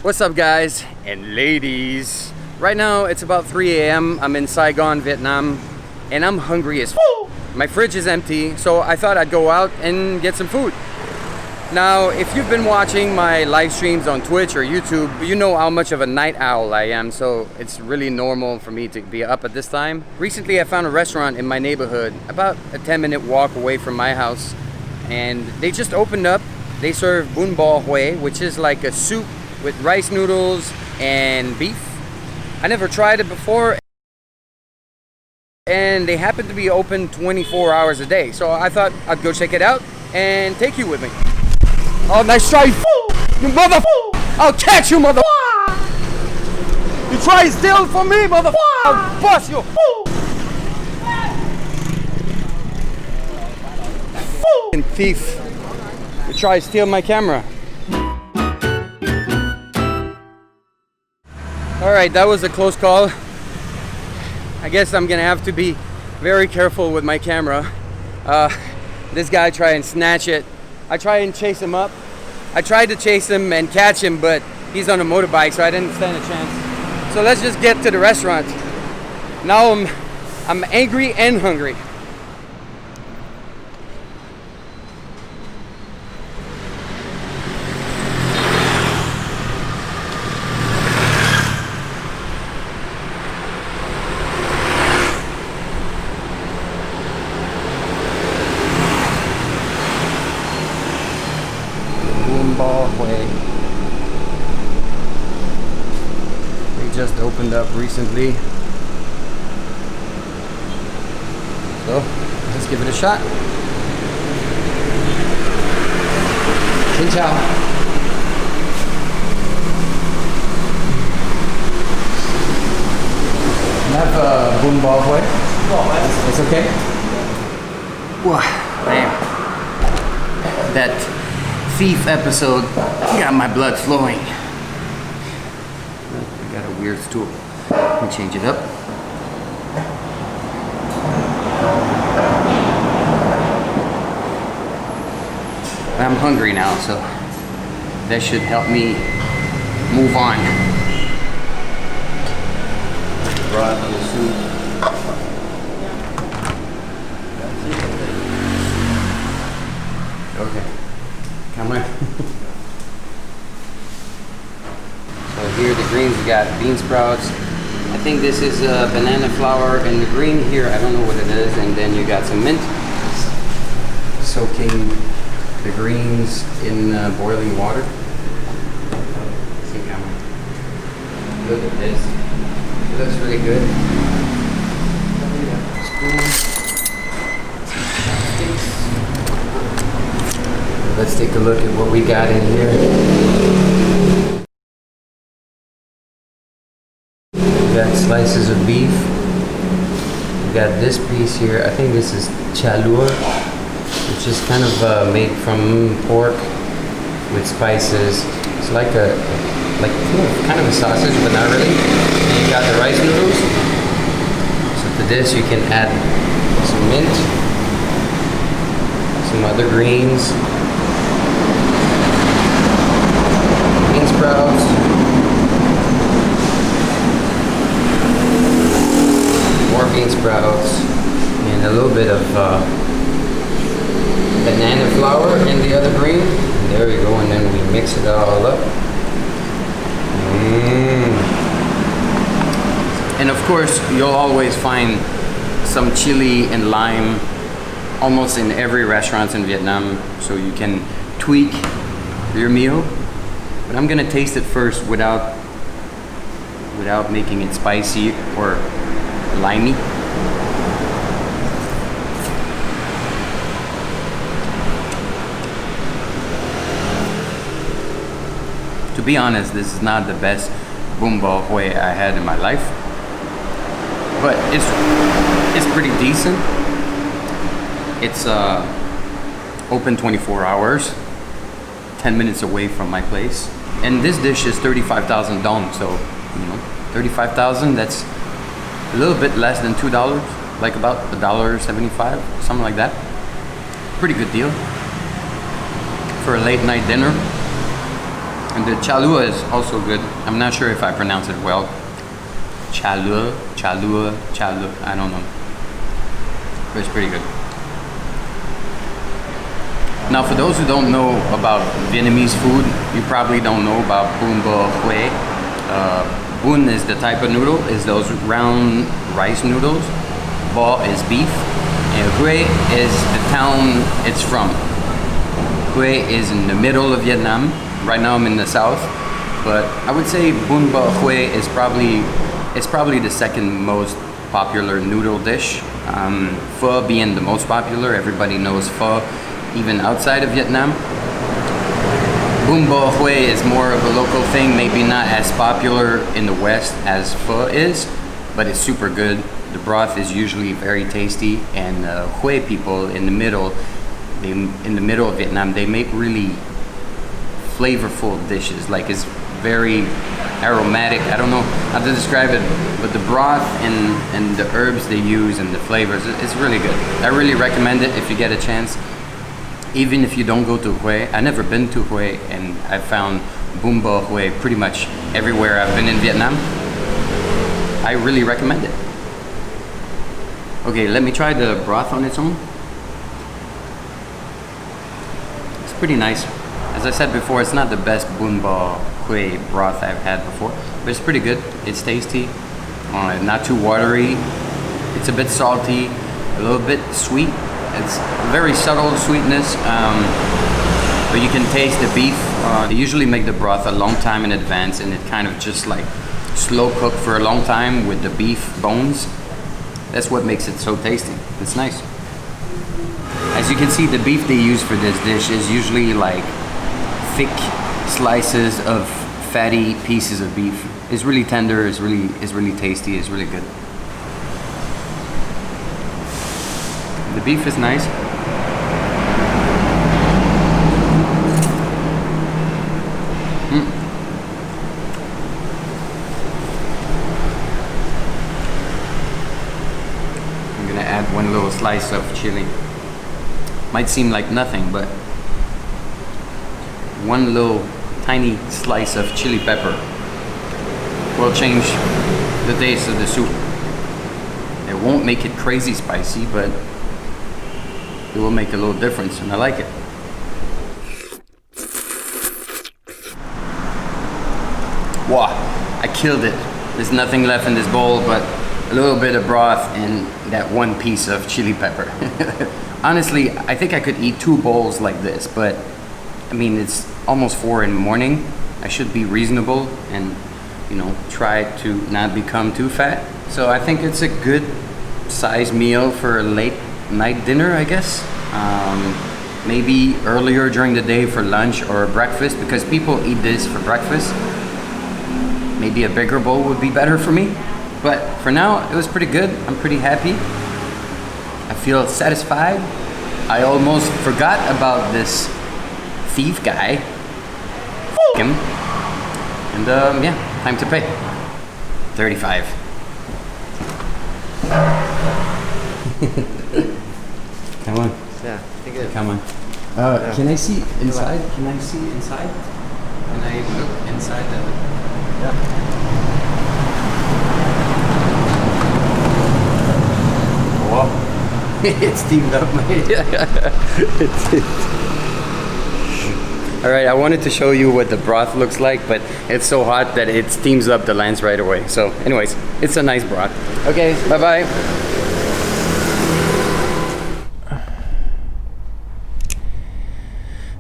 What's up, guys and ladies? Right now it's about 3 a.m. I'm in Saigon, Vietnam, and I'm hungry as f. My fridge is empty, so I thought I'd go out and get some food. Now, if you've been watching my live streams on Twitch or YouTube, you know how much of a night owl I am, so it's really normal for me to be up at this time. Recently, I found a restaurant in my neighborhood, about a 10-minute walk away from my house, and they just opened up. They serve Bun Bo Hue, which is like a soup with rice noodles and beef. I never tried it before, and they happen to be open 24 hours a day, so I thought I'd go check it out and take you with me. Oh, nice try, you mother. I'll catch you, mother. You try to steal from me, mother. I'll bust you. And thief, you try to steal my camera. Alright, that was a close call. I guess I'm gonna have to be very careful with my camera. This guy tried and snatch it. I tried and chase him up. I tried to chase him and catch him, but he's on a motorbike, so I didn't stand a chance. So let's just get to the restaurant. Now I'm angry and hungry. They just opened up recently, so let's give it a shot. Xin chào. Have Bun Bo Hue. It's okay. Wow, damn. That thief episode got my blood flowing. I got a weird stool. Let me change it up. I'm hungry now, so that should help me move on. Brought a little soup. Okay. Come on. So here the greens, you got bean sprouts. I think this is banana flour, and the green here, I don't know what it is. And then you got some mint. Soaking the greens in boiling water. See, come on. Look at this. It looks really good. Spoon. Let's take a look at what we got in here. We got slices of beef. We got this piece here. I think this is chalur, which is kind of made from pork with spices. It's like kind of a sausage, but not really. And you got the rice noodles. So to this you can add some mint, some other greens, bean sprouts, more bean sprouts, and a little bit of banana flour in the other green. And there we go, and then we mix it all up. And of course, you'll always find some chili and lime almost in every restaurant in Vietnam, so you can tweak your meal. But I'm gonna taste it first without making it spicy or limey. To be honest, this is not the best Bun Bo Hue I had in my life, but it's pretty decent. It's open 24 hours, 10 minutes away from my place. And this dish is 35,000 dong, so, you know, 35,000, that's a little bit less than $2, like about $1.75, something like that. Pretty good deal for a late night dinner. And the chalua is also good. I'm not sure if I pronounce it well. Chalua, I don't know. But it's pretty good. Now for those who don't know about Vietnamese food, you probably don't know about Bun Bo Hue. Bun is the type of noodle, is those round rice noodles. Bo is beef, and Hue is the town it's from. Hue is in the middle of Vietnam. Right now I'm in the south, but I would say Bun Bo Hue is probably the second most popular noodle dish. Pho being the most popular, everybody knows pho even outside of Vietnam. Bun Bo Hue is more of a local thing, maybe not as popular in the West as pho is, but it's super good. The broth is usually very tasty, and Hue people in the middle of Vietnam, they make really flavorful dishes. Like, it's very aromatic. I don't know how to describe it, but the broth and the herbs they use and the flavors, it's really good. I really recommend it if you get a chance. Even if you don't go to Hue, I've never been to Hue, and I found Bun Bo Hue pretty much everywhere I've been in Vietnam. I really recommend it. Okay, let me try the broth on its own. It's pretty nice. As I said before, it's not the best Bun Bo Hue broth I've had before, but it's pretty good. It's tasty, not too watery. It's a bit salty, a little bit sweet. It's very subtle sweetness, but you can taste the beef. They usually make the broth a long time in advance, and it kind of just like slow cook for a long time with the beef bones. That's what makes it so tasty. It's nice. As you can see, the beef they use for this dish is usually like thick slices of fatty pieces of beef. It's really tender, it's really tasty, it's really good. The beef is nice. I'm gonna add one little slice of chili. Might seem like nothing, but one little tiny slice of chili pepper will change the taste of the soup. It won't make it crazy spicy, but it will make a little difference, and I like it. Wow, I killed it. There's nothing left in this bowl but a little bit of broth and that one piece of chili pepper. Honestly, I think I could eat 2 bowls like this, but I mean, it's almost 4 in the morning. I should be reasonable and, you know, try to not become too fat. So I think it's a good size meal for a late night dinner, I guess. Maybe earlier during the day for lunch or breakfast, because people eat this for breakfast. Maybe a bigger bowl would be better for me. But for now, it was pretty good. I'm pretty happy. I feel satisfied. I almost forgot about this thief guy. F him. And yeah, time to pay. 35. Come on. Yeah, I think it. Come on. Yeah. Can I see inside? Can I see inside? Can I look inside the... Yeah. Whoa. It's steamed up, mate. All right, I wanted to show you what the broth looks like, but it's so hot that it steams up the lens right away. So anyways, it's a nice broth. Okay, bye-bye.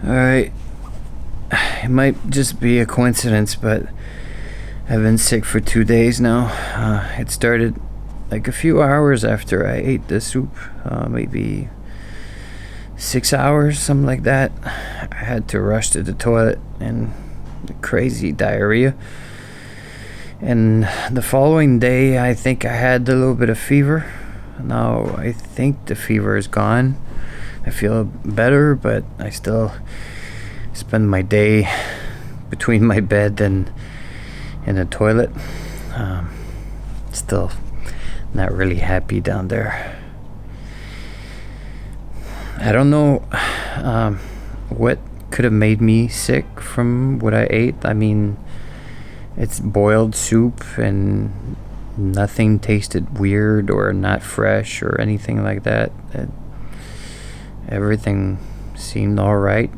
All right, it might just be a coincidence, but I've been sick for 2 days now. It started like a few hours after I ate the soup, maybe 6 hours, something like that. I had to rush to the toilet and crazy diarrhea. And the following day, I think I had a little bit of fever. Now I think the fever is gone. I feel better, but I still spend my day between my bed and in the toilet. Still not really happy down there. I don't know what could have made me sick from what I ate. I mean, it's boiled soup and nothing tasted weird or not fresh or anything like that. Everything seemed all right.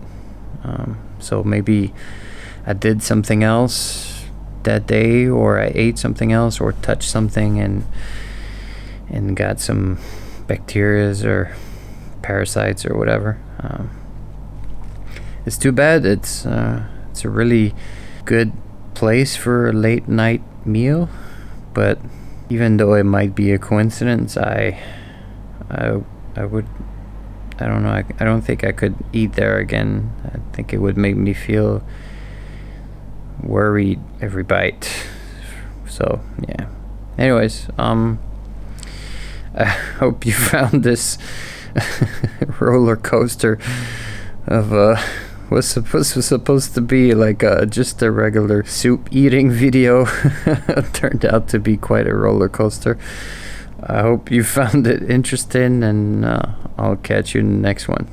So maybe I did something else that day, or I ate something else, or touched something and got some bacterias or parasites or whatever. It's too bad. It's a really good place for a late night meal, but even though it might be a coincidence, I don't know. I don't think I could eat there again. I think it would make me feel worried every bite. So yeah. Anyways, I hope you found this roller coaster of was supposed to be like just a regular soup eating video. Turned out to be quite a roller coaster. I hope you found it interesting, and I'll catch you in the next one.